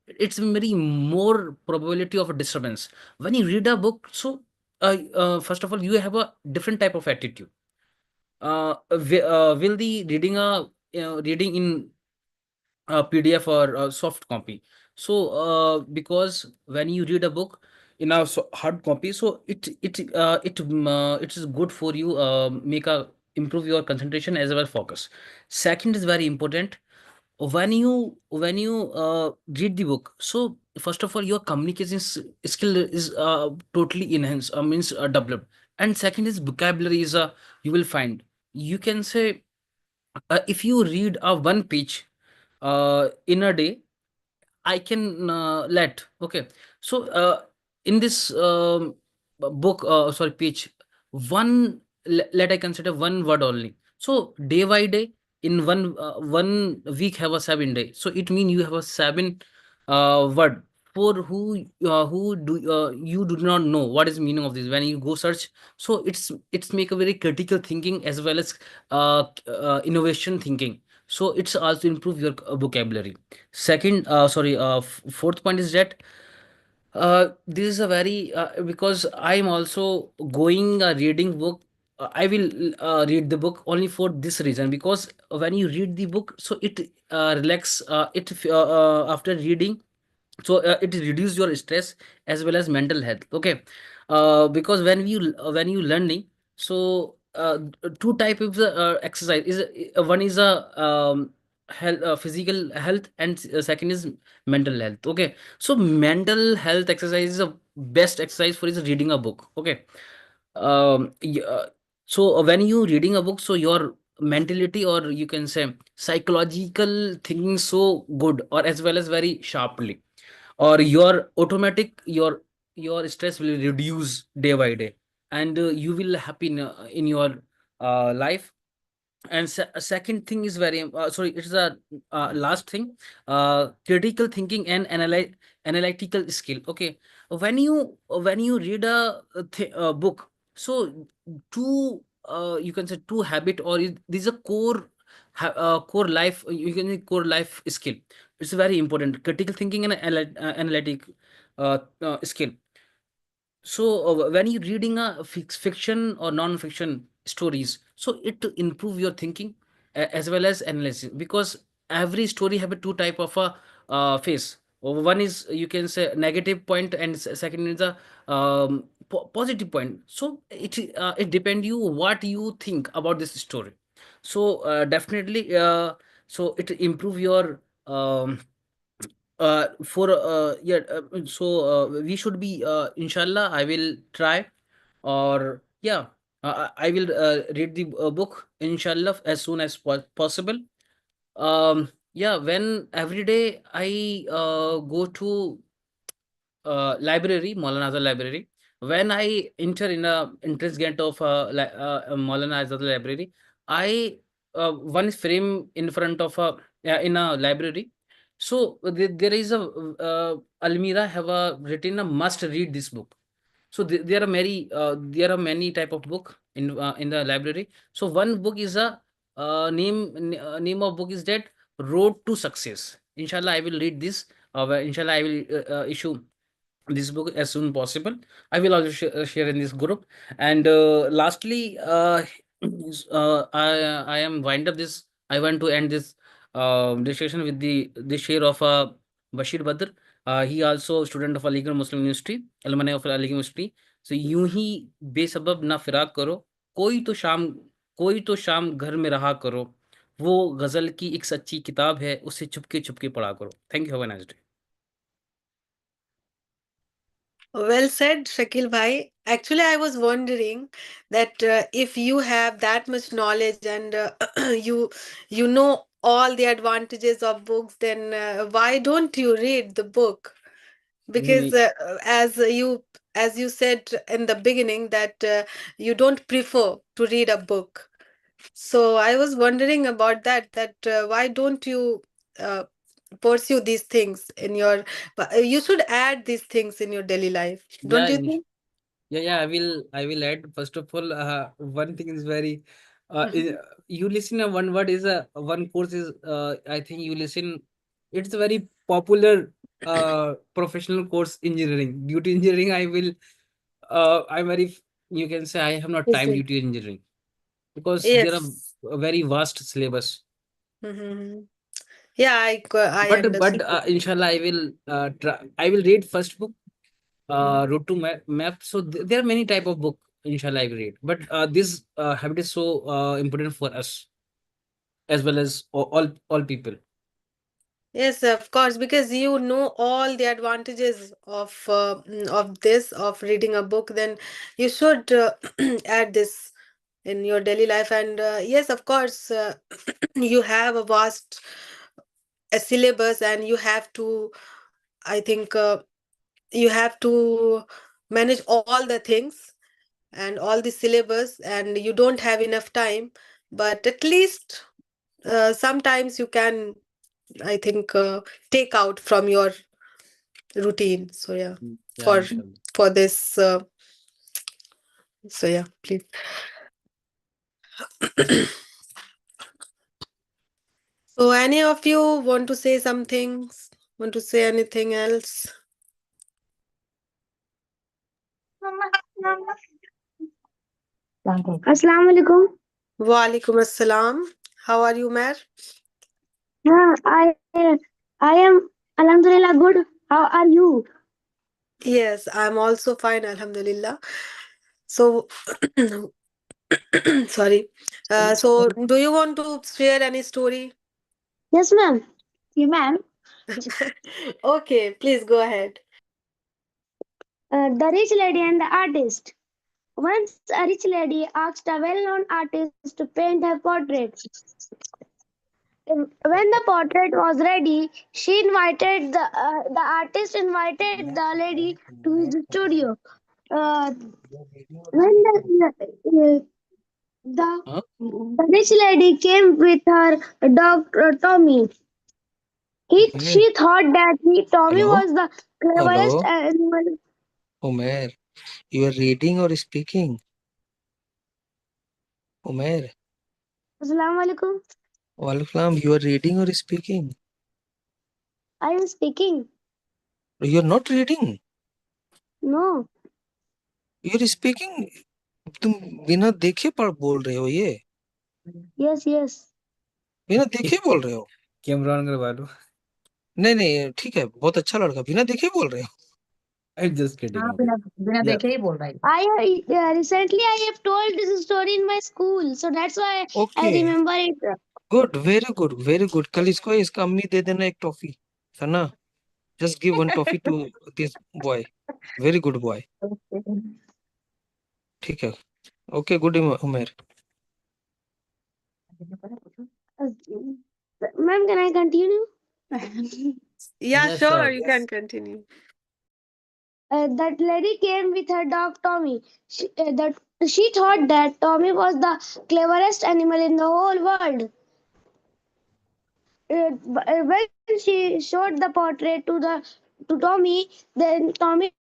it's very more probability of a disturbance when you read a book. So first of all, you have a different type of attitude. Will the reading reading in PDF or a soft copy. So because when you read a book in a hard copy, so it is good for you, make a improve your concentration as well as focus. Second is very important, when you read the book, so first of all your communication skill is totally enhanced, means developed. And second is vocabulary is you will find, you can say, if you read a one page in a day, I can let. Okay. So in this book, sorry, page, let I consider one word only. So day by day, in one week have a 7 day. So it means you have a seven word for who do you do not know what is meaning of this. When you go search, so it's make a very critical thinking as well as innovation thinking. So it's also improve your vocabulary. Second, fourth point is that this is a very because I am also going reading book. I will read the book only for this reason, because when you read the book, so it relax. After reading, so it reduce your stress as well as mental health. Okay, because when you learning, so two type of exercise is one is a health, physical health, and second is mental health. Okay, so mental health exercise is a best exercise for is reading a book. Okay, so when you reading a book, so your mentality, or you can say psychological thinking, so good, or as well as very sharply, or your automatic your stress will reduce day by day, and you will happy in your life. And second thing is very sorry, it's a last thing, critical thinking and analytical skill. Okay, when you read a book, so two you can say two habit, or this is a core core life, you can say core life skill. It's very important, critical thinking and analytic skill. So when you're reading a fiction or non-fiction stories, so it to improve your thinking as well as analysis, because every story have a two type of a face. One is you can say negative point, and second is a positive point. So it depend you what you think about this story. So definitely so it improve your for yeah so we should be inshallah I will try, or yeah, I will read the book inshallah as soon as possible. Yeah, when every day I go to library, Maulana Azhar library. When I enter in a entrance gate of Maulana Azhar library, I one frame in front of a in a library. So there is a Almira have a written a must read this book. So there are many type of book in the library. So one book is a name of book is that Road to Success. Inshallah, I will read this. Inshallah, I will issue this book as soon possible. I will also share in this group. And lastly, I am wind up this. I want to end this discussion with the share of Bashir Badr. He also student of Aligarh Muslim University, alumni of Aligarh University. So यूं ही बेसबब ना फिराक करो, कोई तो शाम कोई तो शाम घर में रहा करो, वो गजल की एक सच्ची किताब है, उसे चुपके चुपके पढ़ा करो. Thank you. Have a nice day. Well said, Shakil Bhai. Actually, I was wondering that if you have that much knowledge and you know all the advantages of books, then why don't you read the book? Because Mm, as you said in the beginning that you don't prefer to read a book. So I was wondering about that why don't you uh, pursue these things in your but you should add these things in your daily life, don't Yeah, you think? yeah, yeah. I will add. First of all, one thing is very, you listen a one word is a one course is I think you listen. It's a very popular professional course engineering. Due to engineering, I will I'm very, you can say I have not Yes, time sir. due to engineering because there are Yes. a very vast syllabus. Mm-hmm. Yeah, I But understood. inshallah, I will read first book, Road to Map. So there are many type of book. Inshallah, I will read. But this habit is so important for us as well as all people. Yes, of course, because you know all the advantages of this of reading a book, then you should add this in your daily life. And yes, of course, you have a vast syllabus, and you have to, I think, you have to manage all the things and all the syllabus, and you don't have enough time. But at least sometimes you can, I think, take out from your routine. So yeah, Yeah, for inshallah. for this. So yeah, please. So any of you want to say something? Want to say anything else? Assalamu alaikum. Walaikum assalam. How are you, Mer? I am Alhamdulillah good. How are you? Yes, I'm also fine, Alhamdulillah. So, sorry. So, do you want to share any story? Yes, ma'am. Yeah, ma'am. Okay, please go ahead. The rich lady and the artist. Once a rich lady asked a well-known artist to paint her portrait. When the portrait was ready, she invited the artist invited the lady to his studio. Uh, when the, Huh? the rich lady came with her dog Tommy. Okay. She thought that Tommy Hello? was the cleverest Hello? animal. Umair, you are reading or speaking? Umair, Assalamu alaikum. Walflam, you are reading or speaking? I am speaking. You are not reading. No. You are speaking. तुम बिना देखे पढ़ बोल रहे हो ये Yes, yes. बिना देखे बोल रहे हो कैमरा ऑन करवा लो. नहीं नहीं ठीक है बहुत अच्छा लड़का बिना देखे बोल रहे हो I'm just kidding. हाँ Okay. बिना बिना Yeah. देखे ही बोल रहा है Recently I have told this story in my school, so that's why I okay remember it. Good very good कल इसको इसका अम्मी दे देना एक टॉफी है ना just give one toffee to this boy very good boy ठीक है okay good Umer Uh, Ma'am, can I continue? Yeah, Yeah, sure, sure. you can continue. That lady came with her dog Tommy. She thought that Tommy was the cleverest animal in the whole world. When she showed the portrait to Tommy, then Tommy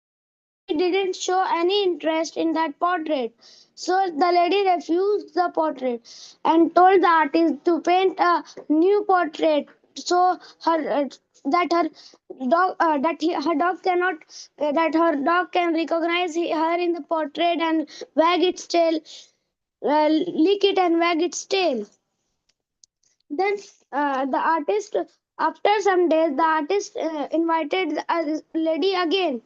didn't show any interest in that portrait. So the lady refused the portrait and told the artist to paint a new portrait. So her dog cannot that her dog can recognize her in the portrait and wag its tail, lick it and wag its tail. Then the artist, after some days, the artist invited the lady again.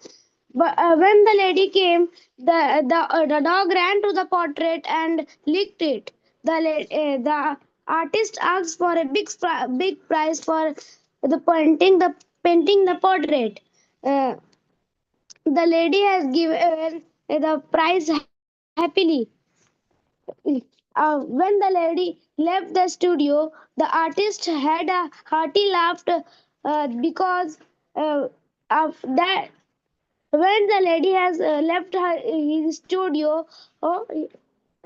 But when the lady came, the dog ran to the portrait and licked it. The artist asked for a big prize for the painting the portrait. Uh, the lady has given the prize happily. When the lady left the studio, the artist had a hearty laugh because of that. When the lady has left his studio, oh,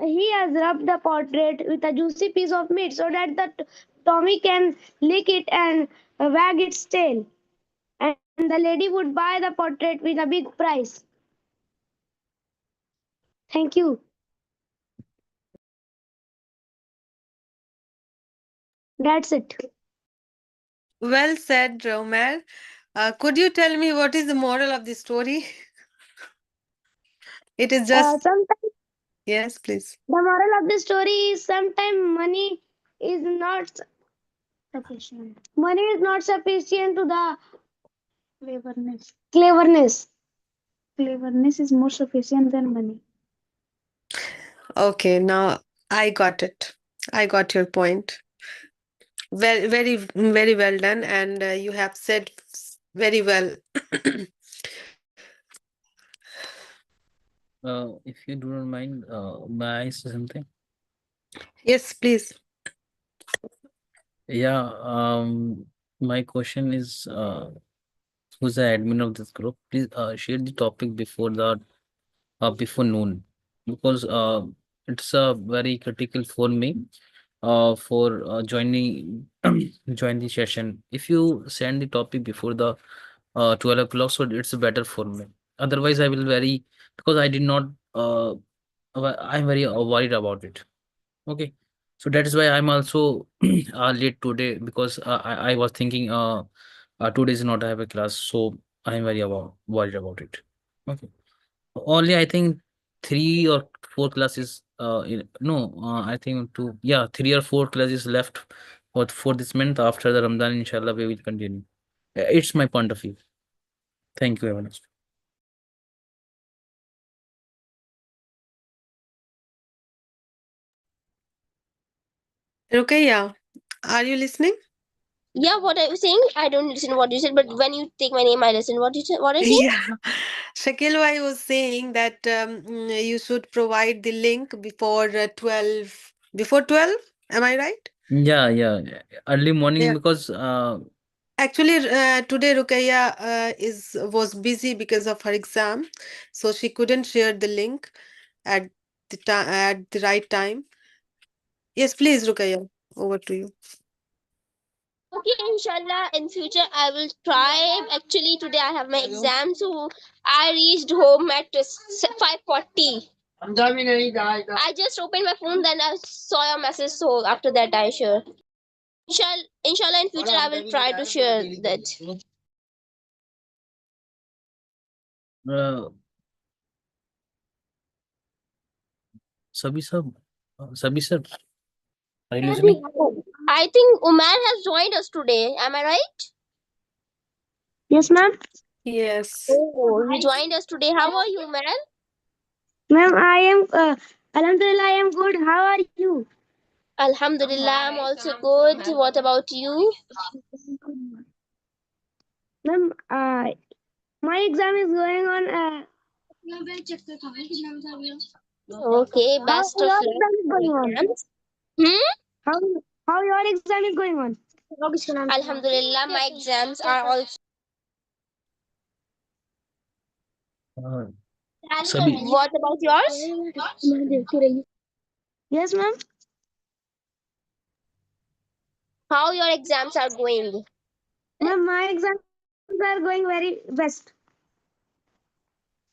he has rubbed the portrait with a juicy piece of meat so that the Tommy can lick it and wag its tail. And the lady would buy the portrait with a big price. Thank you. That's it. Well said, Omer. Could you tell me what is the moral of the story? It is just, Sometimes yes, please. the moral of the story is sometimes money is not sufficient. Money is not sufficient to the cleverness. Cleverness. Cleverness is more sufficient than money. Okay, now I got it. I got your point. Very, very, very well done, and you have said very well. If you do not mind, may I say something? Yes, please. Yeah, my question is, who's the admin of this group? Please share the topic before noon, because it's very critical for me for joining join the session. If you send the topic before the 12 o'clock, so it's better for me. Otherwise, I will very, because I did not I'm very worried about it. Okay, so that is why I'm also late today, because I was thinking 2 days not have a class, so I'm very worried about it. Okay, only I think 3 or 4 classes. No, I think two. Yeah, 3 or 4 classes left for this month. After the Ramadan, inshallah, we will continue. It's my point of view. Thank you, everyone. Rukaya, are you listening? Yeah, what are you saying? I don't listen what you said, but when you take my name, I listen. What you say? What are you saying? Yeah. Shakil, I was saying that you should provide the link before 12. Before 12? Am I right? Yeah, yeah, yeah. Early morning, Yeah. because Actually, today Rukaya was busy because of her exam, so she couldn't share the link at the right time. Yes, please, Rukaya, over to you. Okay, inshallah, in future I will try. Actually, today I have my exam, so I reached home at 5:40. I just opened my phone, then I saw your message, so after that I share. Inshallah, in future I will try to share that. uh, Sabi sir, Sabi sir, are you listening? I think Umar has joined us today. Am I right? Yes, ma'am. Yes. Oh, he joined us today. How are you, Umar? Ma'am, I am. Alhamdulillah, I am good. How are you? Alhamdulillah, I'm also good. What about you? Ma'am, my exam is going on. Okay, How best of your luck exam is for going on? exams. Hmm? How how your exam is going on? Alhamdulillah, my exams are also. Uh, Sabi, What about yours? Yes, ma'am. How your exams are going? Ma'am, my exams are going very best.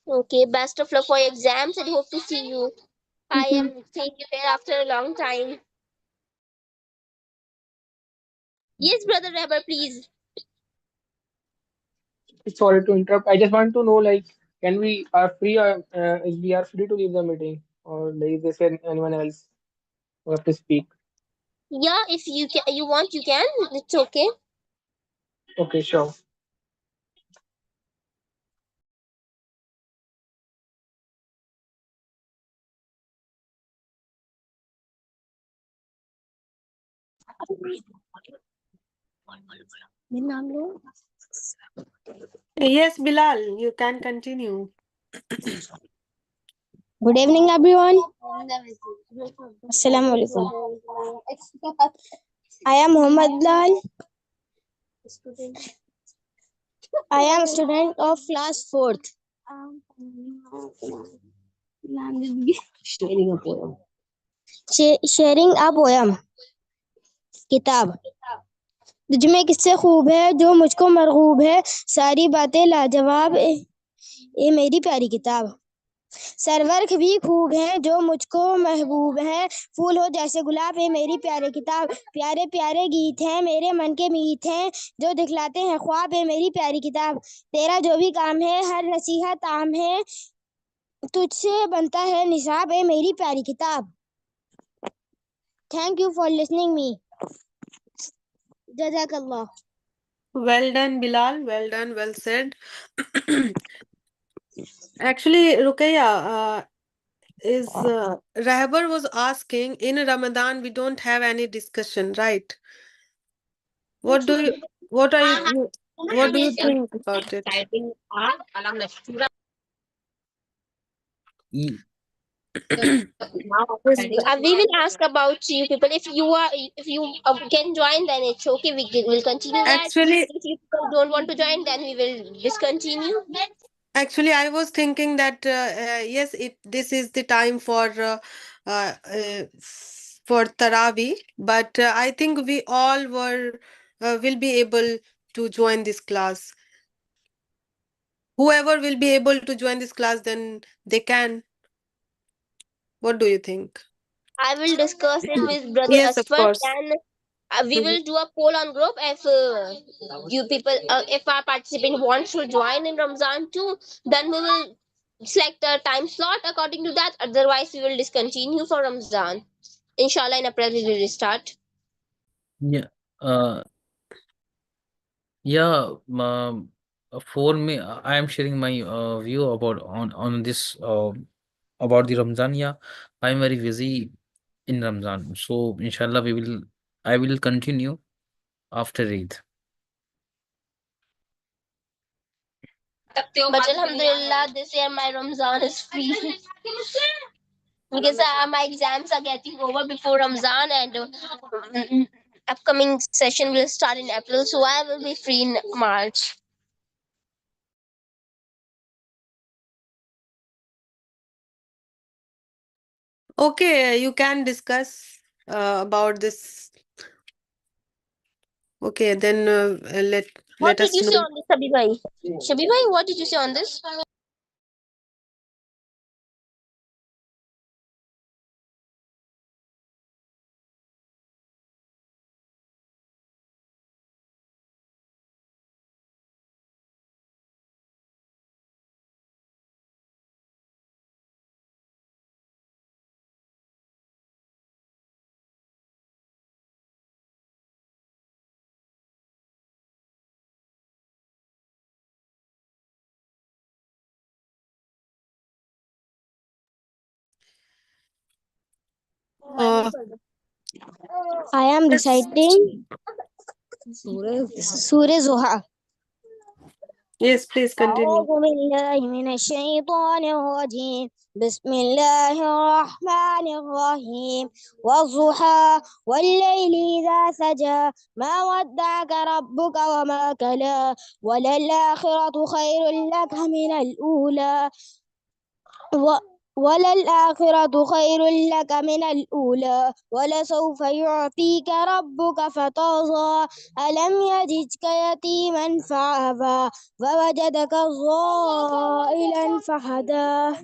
Okay, best of luck for your exams and hope to see you. I am seeing you here after a long time. Yes, brother Rebel, please. Sorry to interrupt. I just want to know, like, can we are free? Is we are free to leave the meeting, or like, is there anyone else who have to speak? Yeah, if you can, you want, you can. It's okay. Okay, sure. Yes, Bilal, you can continue. Good evening, everyone. Assalamu alaikum. I am Muhammad Lal. I am student of class 4th. Sharing a poem. किताब तुझ में किससे खूब है जो मुझको मरगूब है सारी बातें लाजवाब ये मेरी प्यारी किताब सरवर भी खूब है जो मुझको महबूब है फूल हो जैसे गुलाब है मेरी प्यारी किताब प्यारे प्यारे गीत हैं मेरे मन के मीत हैं जो दिखलाते हैं ख्वाब है मेरी प्यारी किताब तेरा जो भी काम है हर नसीहत आम है तुझसे बनता है निसाब ए मेरी प्यारी किताब। Thank you for listening me. जज़ाकल्लाह। Well done, Bilal. Well done. Well said. Actually, Ruqayya, is Rahbar was asking, in Ramadan we don't have any discussion, right? What do you what are you what do you think about it? Ye- Yes. We will ask about you people. If you can join, then it's okay. Will continue that. Actually, If you people don't want to join, then we will discontinue. actually, I was thinking that yes, it this is the time uh, uh, for Taraweeh, but I think we all will be able to join this class. Whoever will be able to join this class, then they can. What do you think? I will discuss it with Brother Yes, of Asfar. course. Then we Mhm. will do a poll on group if you people, if our participant wants to join in Ramzan too, then we will select a time slot according to that. Otherwise, we will discontinue for Ramzan. Inshallah, in April we will restart. Yeah. Uh, yeah. For me, I am sharing my view about on this about the Ramzan. Yeah, I am very busy in Ramzan. So inshallah, I will continue after Eid. But Alhamdulillah, this year my Ramzan is free because my exams are getting over before Ramzan, and upcoming session will start in April, so I will be free in March. Okay, you can discuss about this. Okay, then What let did us you say know. on this, Shabi Bhai? Shabi Bhai, what did you say on this? Uh, I am yes, reciting Surah Zuha. yes, please أعوذ continue. بالله من الشيطان الرجيم. بسم الله الرحمن الرحيم. والضحى والليل إذا سجى ما ودعك ربك وما كلا وللآخرة خير لك من الأولى وللآخرة خير لك من الأولى ولسوف يعطيك ربك فترضى ألم يجدك يتيما فآوى ووجدك ضائلا فهدى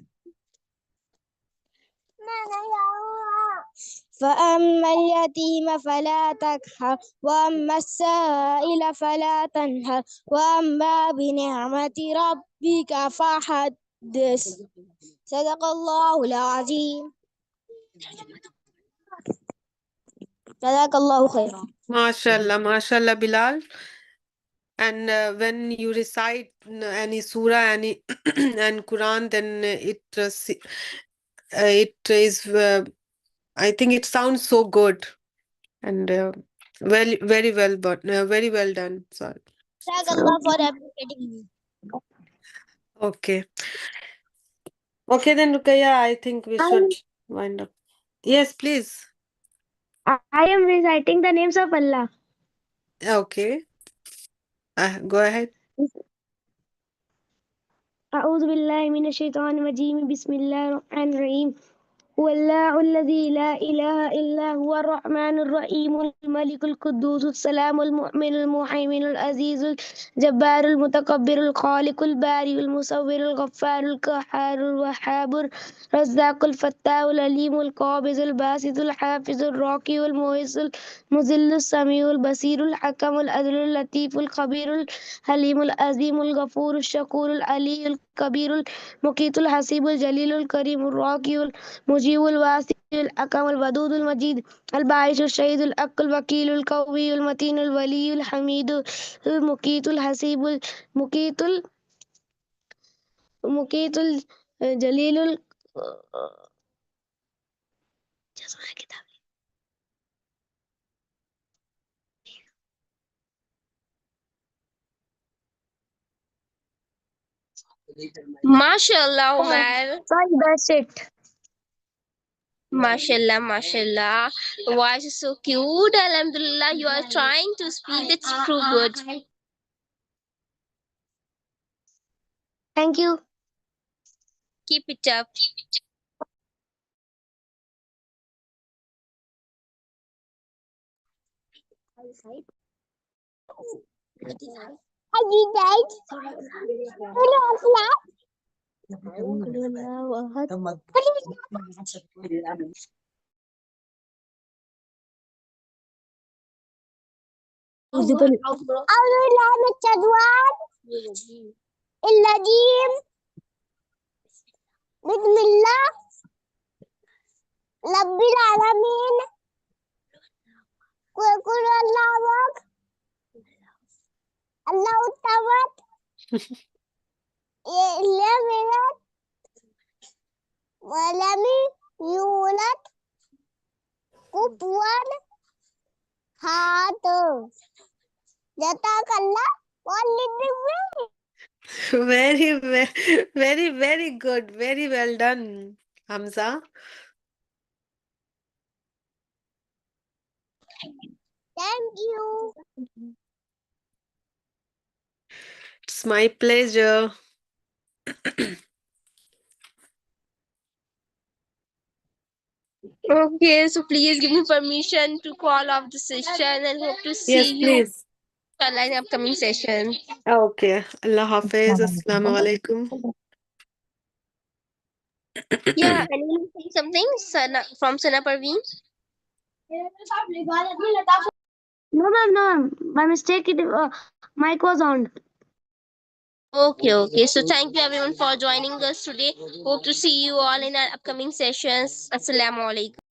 فأما اليتيم فلا تقهر وأما السائل فلا تنهر وأما بنعمة ربك فحدث صدق الله العظيم جزاك الله خيرا. MashaAllah, MashaAllah, Bilal. And when you recite any surah, any and Quran, then it is. I think it sounds so good and very well, but very well done. Sorry. جزاك الله for appreciating me. Okay. Okay, then Rukaya, I think we should wind up. Yes, please. I am reciting the names of Allah. Okay. Go ahead. أعوذ بالله من الشيطان الرجيم بسم الله الرحمن الرحيم هو الله الذي لا إله إلا هو الرحمن الرحيم الملك القدوس السلام المؤمن المهيمن العزيز الجبار المتكبر الخالق البارئ المصور الغفار القهار الوهاب الرزاق الفتاح العليم القابض الباسط الحافظ الراقي المعز المذل السميع البصير الحكم العدل اللطيف الخبير الحليم العظيم الغفور الشكور العلي Kabirul Muqitul Hasibul Jalilul Karimul Raqiyul Mujibul Wasiul Akamul Wadudul Majid Al Baishul Shahidul Akul Wakilul Kawiyul Matinul Waliyul Hamidul Muqitul Hasibul Muqitul Muqitul Jalilul MashaAllah, Umar. Sorry, that's it. MashaAllah, MashaAllah. Voice is so cute. Alhamdulillah, you are trying to speak. That's true good. Thank you. Keep it up. Bismillah, Rabbil Alamin, Qul Allahu Allahu Samad, Lam Yalid, wa lam yulad, Kufuwan Ahad. Jazakallah walidin. Very, very, very good. Very well done, Hamza. Thank you. It's my pleasure. Okay, so please give me permission to call off the session and hope to see Yes, you please. in upcoming session. Okay. Allah Hafiz. Assalamu alaikum. Yeah, anyone say something? From Sana Parveen? No, ma'am, no, ma'am. By mistake, mic was on. Okay, okay. So thank you everyone for joining us today. Hope to see you all in our upcoming sessions. Assalamu alaikum.